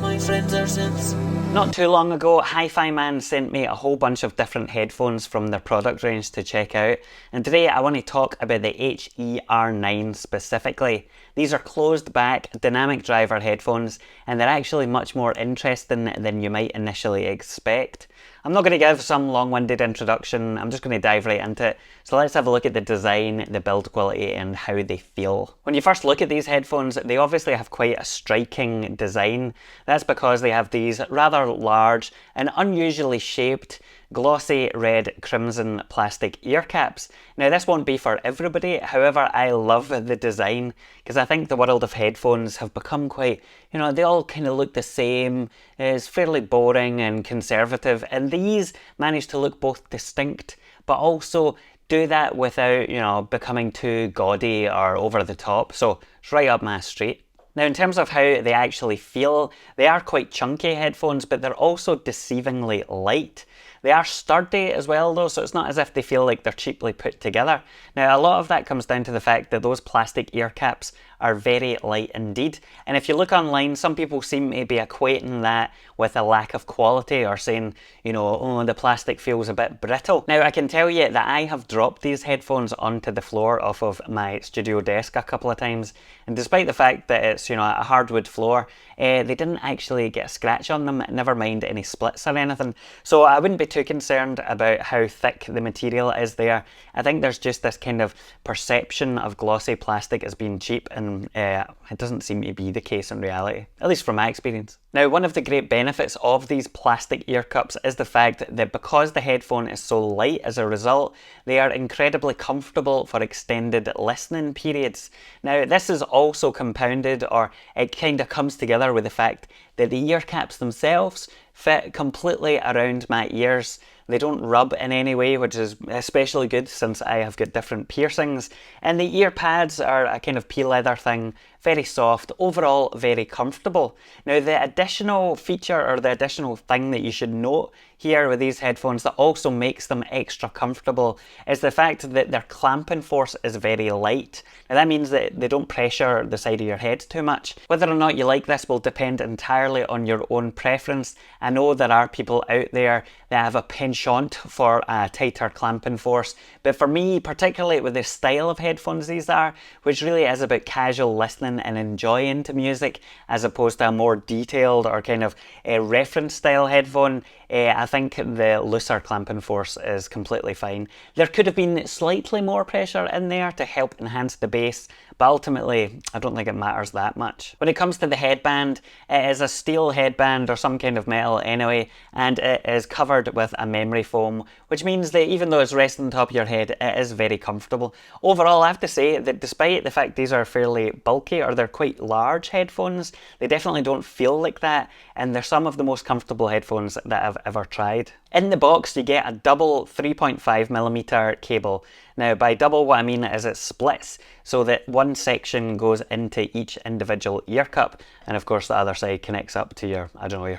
my friends are simps. Not too long ago, HiFiMan sent me a whole bunch of different headphones from their product range to check out, and today I want to talk about the HE-R9 specifically. These are closed back dynamic driver headphones, and they're actually much more interesting than you might initially expect. I'm not going to give some long-winded introduction, I'm just going to dive right into it. So let's have a look at the design, the build quality and how they feel. When you first look at these headphones, they obviously have quite a striking design. That's because they have these rather large and unusually shaped glossy red crimson plastic ear caps. Now this won't be for everybody, however I love the design because I think the world of headphones have become quite, they all kind of look the same. It's fairly boring and conservative, and these manage to look both distinct but also do that without, becoming too gaudy or over the top. So it's right up my street. Now in terms of how they actually feel, they are quite chunky headphones, but they're also deceivingly light. They are sturdy as well though, so it's not as if they feel like they're cheaply put together. Now a lot of that comes down to the fact that those plastic ear caps are very light indeed. And if you look online, some people seem to be equating that with a lack of quality or saying, oh, the plastic feels a bit brittle. Now I can tell you that I have dropped these headphones onto the floor off of my studio desk a couple of times, and despite the fact that it's, a hardwood floor, they didn't actually get a scratch on them, never mind any splits or anything. So I wouldn't be too concerned about how thick the material is there. I think there's just this kind of perception of glossy plastic as being cheap, and it doesn't seem to be the case in reality, at least from my experience. Now, one of the great benefits of these plastic ear cups is the fact that because the headphone is so light as a result, they are incredibly comfortable for extended listening periods. Now, this is also compounded, or it kind of comes together with the fact that the ear caps themselves fit completely around my ears. They don't rub in any way, which is especially good since I have got different piercings. And the ear pads are a kind of pea leather thing, very soft, overall very comfortable. Now the additional feature or the additional thing that you should note here with these headphones that also makes them extra comfortable is the fact that their clamping force is very light. Now that means that they don't pressure the side of your head too much. Whether or not you like this will depend entirely on your own preference. I know there are people out there that have a penchant for a tighter clamping force, but for me, particularly with the style of headphones these are, which really is about casual listening and enjoying to music as opposed to a more detailed or kind of reference style headphone, I think the looser clamping force is completely fine. There could have been slightly more pressure in there to help enhance the bass, but ultimately I don't think it matters that much. When it comes to the headband, it is a steel headband or some kind of metal anyway, and it is covered with a memory foam, which means that even though it's resting on top of your head, it is very comfortable. Overall, I have to say that despite the fact these are fairly bulky or they're quite large headphones, they definitely don't feel like that, and they're some of the most comfortable headphones that I've ever tried. In the box you get a double 3.5mm cable. Now by double what I mean is it splits so that one section goes into each individual ear cup, and of course the other side connects up to your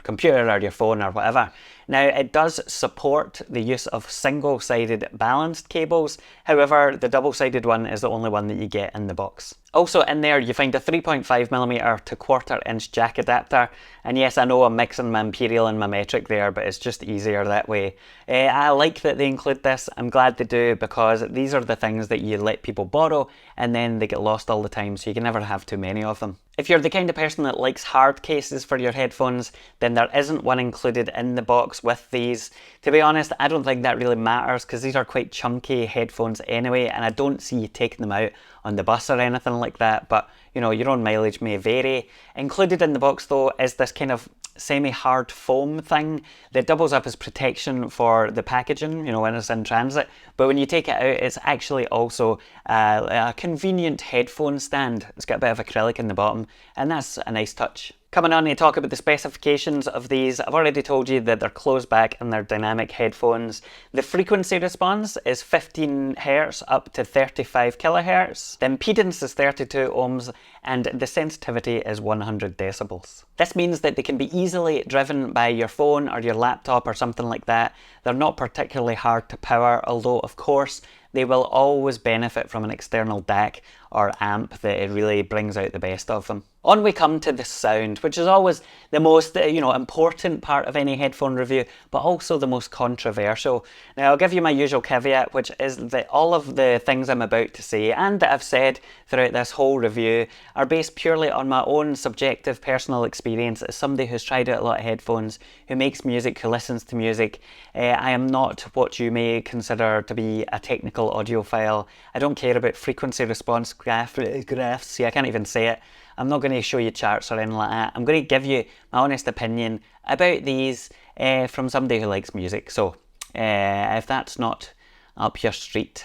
computer or your phone or whatever. Now it does support the use of single-sided balanced cables, however the double-sided one is the only one that you get in the box. Also in there you find a 3.5mm to 1/4" jack adapter, and yes, I know I'm mixing my imperial and my metric there, but it's just easier that way. I like that they include this. I'm glad they do, because these are the things that you let people borrow and then they get lost all the time, so you can never have too many of them. If you're the kind of person that likes hard cases for your headphones, then there isn't one included in the box with these. To be honest, I don't think that really matters because these are quite chunky headphones anyway, and I don't see you taking them out on the bus or anything like that, but your own mileage may vary. Included in the box though is this kind of semi-hard foam thing that doubles up as protection for the packaging, when it's in transit, but when you take it out it's actually also a convenient headphone stand. It's got a bit of acrylic in the bottom, and that's a nice touch. Coming on to talk about the specifications of these, I've already told you that they're closed back and they're dynamic headphones. The frequency response is 15 Hz up to 35 kHz. The impedance is 32 ohms and the sensitivity is 100 decibels. This means that they can be easily driven by your phone or your laptop or something like that. They're not particularly hard to power, although of course they will always benefit from an external DAC or amp that it really brings out the best of them. On we come to the sound, which is always the most, important part of any headphone review, but also the most controversial. Now, I'll give you my usual caveat, which is that all of the things I'm about to say and that I've said throughout this whole review are based purely on my own subjective personal experience as somebody who's tried out a lot of headphones, who makes music, who listens to music. I am not what you may consider to be a technical audiophile. I don't care about frequency response graphs. See, I can't even say it. I'm not going to show you charts or anything like that. I'm going to give you my honest opinion about these from somebody who likes music. So if that's not up your street,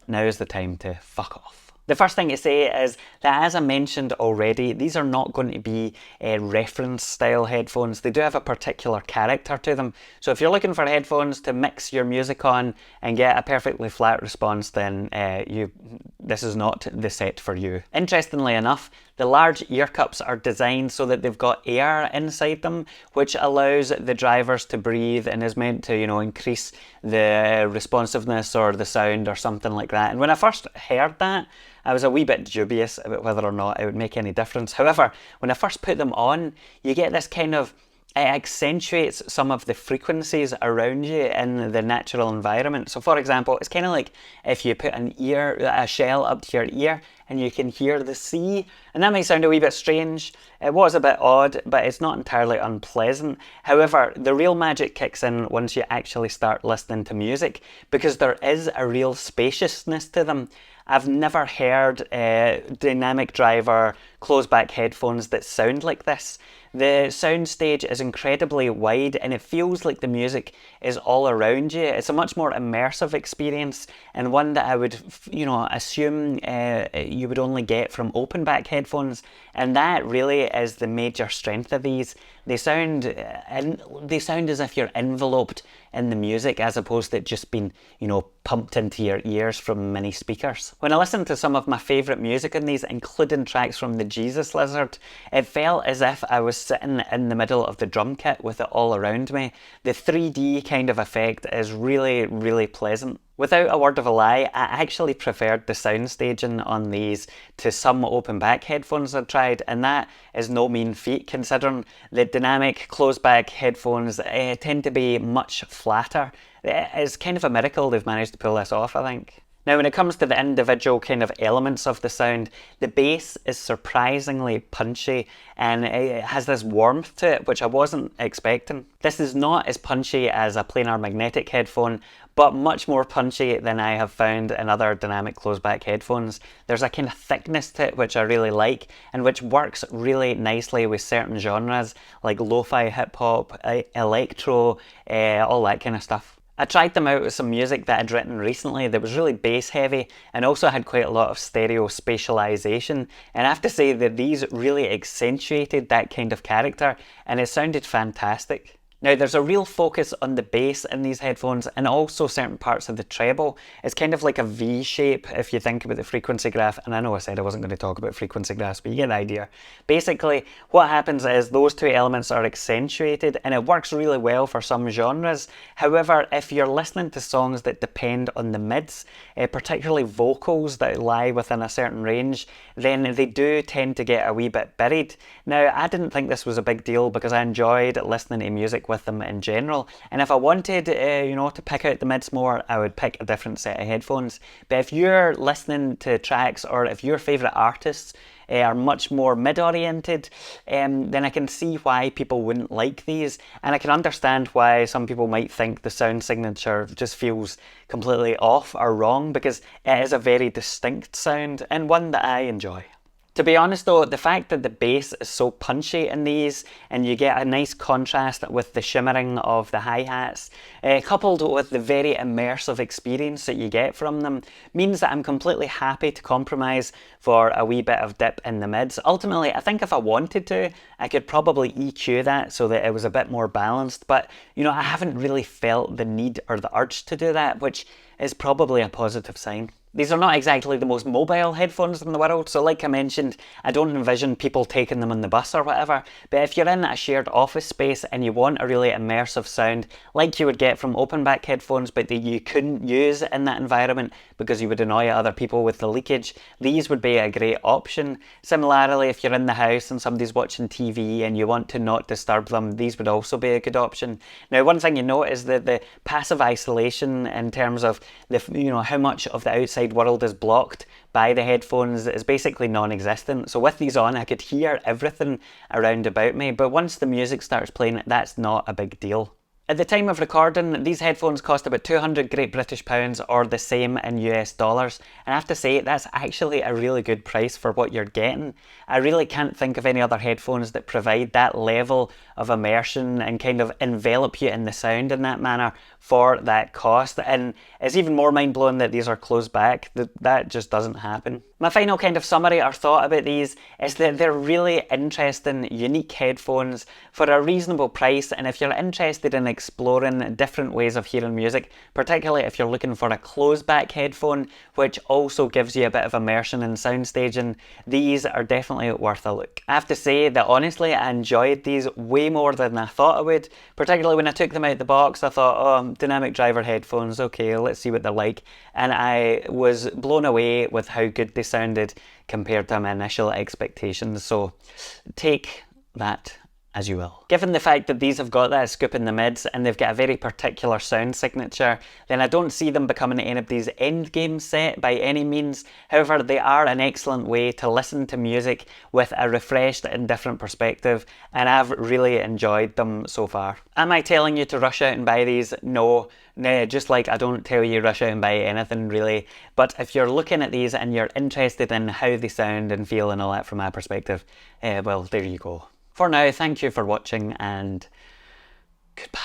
now is the time to fuck off. The first thing to say is that, as I mentioned already, these are not going to be reference style headphones. They do have a particular character to them. So if you're looking for headphones to mix your music on and get a perfectly flat response, then this is not the set for you. Interestingly enough, the large ear cups are designed so that they've got air inside them, which allows the drivers to breathe and is meant to, increase the responsiveness or the sound or something like that. And when I first heard that, I was a wee bit dubious about whether or not it would make any difference. However, when I first put them on, you get this kind of, it accentuates some of the frequencies around you in the natural environment. So for example, it's kind of like if you put a shell up to your ear and you can hear the sea. And that might sound a wee bit strange. It was a bit odd, but it's not entirely unpleasant. However, the real magic kicks in once you actually start listening to music, because there is a real spaciousness to them. I've never heard dynamic driver closed back headphones that sound like this. The sound stage is incredibly wide and it feels like the music is all around you. It's a much more immersive experience, and one that I would, assume you would only get from open back headphones, and that really is the major strength of these. They sound as if you're enveloped in the music as opposed to it just being, pumped into your ears from many speakers. When I listened to some of my favourite music in these, including tracks from the Jesus Lizard, it felt as if I was sitting in the middle of the drum kit with it all around me. The 3D kind of effect is really, really pleasant. Without a word of a lie, I actually preferred the sound staging on these to some open back headphones I've tried, and that is no mean feat considering the dynamic closed back headphones tend to be much flatter. It's kind of a miracle they've managed to pull this off, I think. Now, when it comes to the individual kind of elements of the sound, the bass is surprisingly punchy and it has this warmth to it, which I wasn't expecting. This is not as punchy as a planar magnetic headphone, but much more punchy than I have found in other dynamic closed back headphones. There's a kind of thickness to it which I really like and which works really nicely with certain genres like lo-fi, hip-hop, electro, all that kind of stuff. I tried them out with some music that I'd written recently that was really bass heavy and also had quite a lot of stereo spatialization, and I have to say that these really accentuated that kind of character and it sounded fantastic. Now, there's a real focus on the bass in these headphones and also certain parts of the treble. It's kind of like a V shape if you think about the frequency graph, and I know I said I wasn't going to talk about frequency graphs, but you get the idea. Basically, what happens is those two elements are accentuated and it works really well for some genres. However, if you're listening to songs that depend on the mids, particularly vocals that lie within a certain range, then they do tend to get a wee bit buried. Now, I didn't think this was a big deal because I enjoyed listening to music with them in general, and if I wanted to pick out the mids more, I would pick a different set of headphones. But if you're listening to tracks or if your favourite artists are much more mid-oriented, then I can see why people wouldn't like these, and I can understand why some people might think the sound signature just feels completely off or wrong, because it is a very distinct sound and one that I enjoy. To be honest though, the fact that the bass is so punchy in these and you get a nice contrast with the shimmering of the hi-hats, coupled with the very immersive experience that you get from them, means that I'm completely happy to compromise for a wee bit of dip in the mids. Ultimately, I think if I wanted to, I could probably EQ that so that it was a bit more balanced, but I haven't really felt the need or the urge to do that, which is probably a positive sign. These are not exactly the most mobile headphones in the world, so like I mentioned, I don't envision people taking them on the bus or whatever, but if you're in a shared office space and you want a really immersive sound, like you would get from open back headphones but that you couldn't use in that environment because you would annoy other people with the leakage, these would be a great option. Similarly, if you're in the house and somebody's watching TV and you want to not disturb them, these would also be a good option. Now, one thing you note is that the passive isolation in terms of how much of the outside world is blocked by the headphones is basically non-existent. So with these on, I could hear everything around about me, but once the music starts playing, that's not a big deal. At the time of recording, these headphones cost about 200 Great British pounds or the same in US dollars, and I have to say that's actually a really good price for what you're getting. I really can't think of any other headphones that provide that level of immersion and kind of envelop you in the sound in that manner for that cost, and it's even more mind-blowing that these are closed back. That just doesn't happen. My final kind of summary or thought about these is that they're really interesting, unique headphones for a reasonable price, and if you're interested in exploring different ways of hearing music, particularly if you're looking for a closed back headphone which also gives you a bit of immersion in sound staging, these are definitely worth a look. I have to say that honestly I enjoyed these way more than I thought I would, particularly when I took them out the box. I thought, oh, dynamic driver headphones, okay, let's see what they're like, and I was blown away with how good they sounded compared to my initial expectations, so take that as you will. Given the fact that these have got that scoop in the mids and they've got a very particular sound signature, then I don't see them becoming anybody's endgame set by any means. However, they are an excellent way to listen to music with a refreshed and different perspective, and I've really enjoyed them so far. Am I telling you to rush out and buy these? No. Just like I don't tell you rush out and buy anything really, but if you're looking at these and you're interested in how they sound and feel and all that from my perspective, well, there you go. For now, thank you for watching and goodbye.